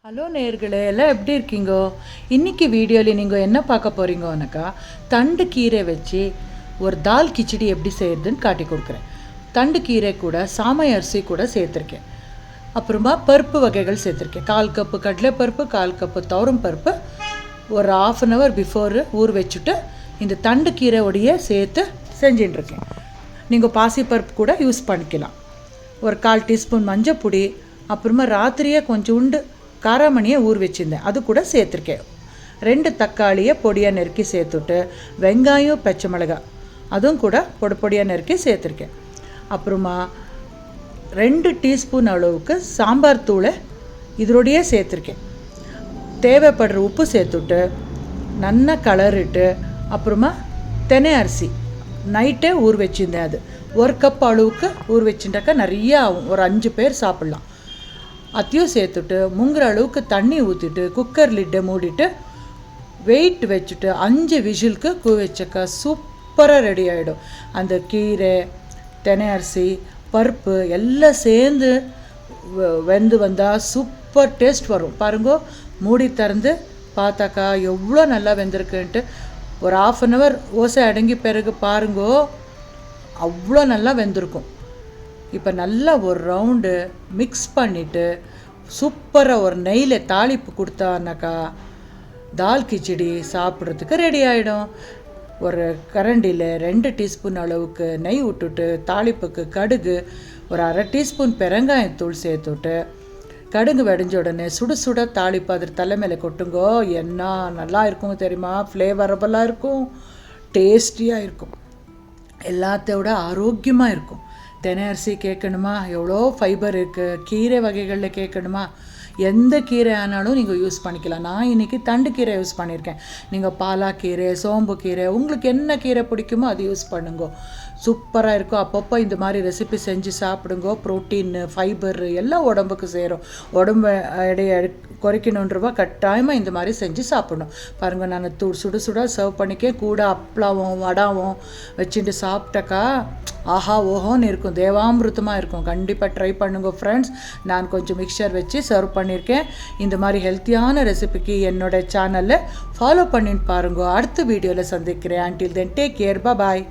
Hello நேயர்களே, எல்லாம் எப்படி இருக்கீங்கோ? இன்றைக்கி வீடியோவில் நீங்கள் என்ன பார்க்க போகிறீங்கன்னாக்கா, தண்டு கீரை வச்சு ஒரு தால் கிச்சடி எப்படி செய்கிறதுன்னு காட்டி கொடுக்குறேன். தண்டு கீரை கூட சாமை அரிசி கூட சேர்த்துருக்கேன். அப்புறமா பருப்பு வகைகள் சேர்த்துருக்கேன். 1/4 கப்பு கடலைப்பருப்பு, 1/4 கப்பு துவரம் பருப்பு ஒரு 1/2 hour பிஃபோர் ஊற வச்சுட்டு இந்த தண்டு கீரையோடைய சேர்த்து செஞ்சுட்டுருக்கேன். நீங்கள் பாசிப்பருப்பு கூட யூஸ் பண்ணிக்கலாம். ஒரு 1/4 டீஸ்பூன் மஞ்சள் பொடி, அப்புறமா ராத்திரியே கொஞ்சோண்டு காராமணியை ஊற வச்சுருந்தேன், அது கூட சேர்த்துருக்கேன். 2 தக்காளியை பொடியாக நெருக்கி சேர்த்துட்டு வெங்காயம் பச்சை மிளகாய் அதுவும் கூட பொடியாக நெருக்கி சேர்த்துருக்கேன். அப்புறமா 2 டீஸ்பூன் அளவுக்கு சாம்பார் தூளை இதோடையே சேர்த்துருக்கேன். தேவைப்படுற உப்பு சேர்த்துட்டு நல்லா கலரிட்டு அப்புறமா தெனை அரிசி நைட்டே ஊற வச்சுருந்தேன். அது 1 கப் அளவுக்கு ஊற வச்சுட்டாக்கா நிறையா ஆகும், ஒரு 5 பேர் சாப்பிட்லாம். அதையும் சேர்த்துட்டு முங்குற அளவுக்கு தண்ணி ஊற்றிட்டு குக்கர் லிட்டை மூடிட்டு வெயிட் வச்சுட்டு 5 விசிலுக்கு கூ வச்சக்கா சூப்பராக ரெடி ஆகிடும். அந்த கீரை, தெனை அரிசி, பருப்பு எல்லாம் சேர்ந்து வெந்து வந்தால் சூப்பர் டேஸ்ட் வரும். பாருங்கோ, மூடி திறந்து பார்த்தாக்கா எவ்வளோ நல்லா வெந்திருக்குன்ட்டு. ஒரு 1/2 hour ஓசை அடங்கி பிறகு பாருங்கோ, அவ்வளோ நல்லா வெந்திருக்கும். இப்போ நல்லா ஒரு ரவுண்டு மிக்ஸ் பண்ணிவிட்டு சூப்பராக ஒரு நெய்யில் தாளிப்பு கொடுத்தானாக்கா தால் கிச்சடி சாப்பிட்றதுக்கு ரெடி ஆகிடும். ஒரு கரண்டியில் 2 டீஸ்பூன் அளவுக்கு நெய் விட்டுட்டு தாளிப்புக்கு கடுகு, ஒரு 1/2 டீஸ்பூன் பெருங்காயத்தூள் சேர்த்துட்டு கடுகு வெடிஞ்ச உடனே சுட தாளிப்பு அதில் தலை மேலே கொட்டுங்கோ. என்ன நல்லா இருக்கும் தெரியுமா? ஃப்ளேவரபுளாக இருக்கும், டேஸ்டியாக இருக்கும், எல்லாத்தையோட ஆரோக்கியமாக இருக்கும். தெனை அரிசி கேட்கணுமா? எவ்வளோ ஃபைபர் இருக்குது. கீரை வகைகளில் கேட்கணுமா? எந்த கீரை ஆனாலும் நீங்கள் யூஸ் பண்ணிக்கலாம். நான் இன்றைக்கி தண்டு கீரை யூஸ் பண்ணியிருக்கேன். நீங்கள் பாலாக்கீரை, சோம்பு கீரை, உங்களுக்கு என்ன கீரை பிடிக்குமோ அது யூஸ் பண்ணுங்கோ. சூப்பராக இருக்கும். அப்பப்போ இந்த மாதிரி ரெசிபி செஞ்சு சாப்பிடுங்கோ. ப்ரோட்டீன், ஃபைபர் எல்லாம் உடம்புக்கு சேரும். உடம்பு எடையை குறைக்கணுன்றவா கட்டாயமாக இந்த மாதிரி செஞ்சு சாப்பிடணும். பாருங்கள், நான் சுட சர்வ் பண்ணிக்க கூட அப்பளாவும் வடாவும் வச்சுட்டு சாப்பிட்டாக்கா ஆஹா ஓஹோன்னு இருக்கும், தேவாமிருத்தமாக இருக்கும். கண்டிப்பாக ட்ரை பண்ணுங்க ஃப்ரெண்ட்ஸ். நான் கொஞ்சம் மிக்சர் வச்சு சர்வ் பண்ணியிருக்கேன். இந்த மாதிரி ஹெல்த்தியான ரெசிபிக்கு என்னோட சேனலில் ஃபாலோ பண்ணிட்டு பாருங்க. அடுத்த வீடியோவில் சந்திக்கிறேன். அன்டில் தென் டேக் கேர், பாய்.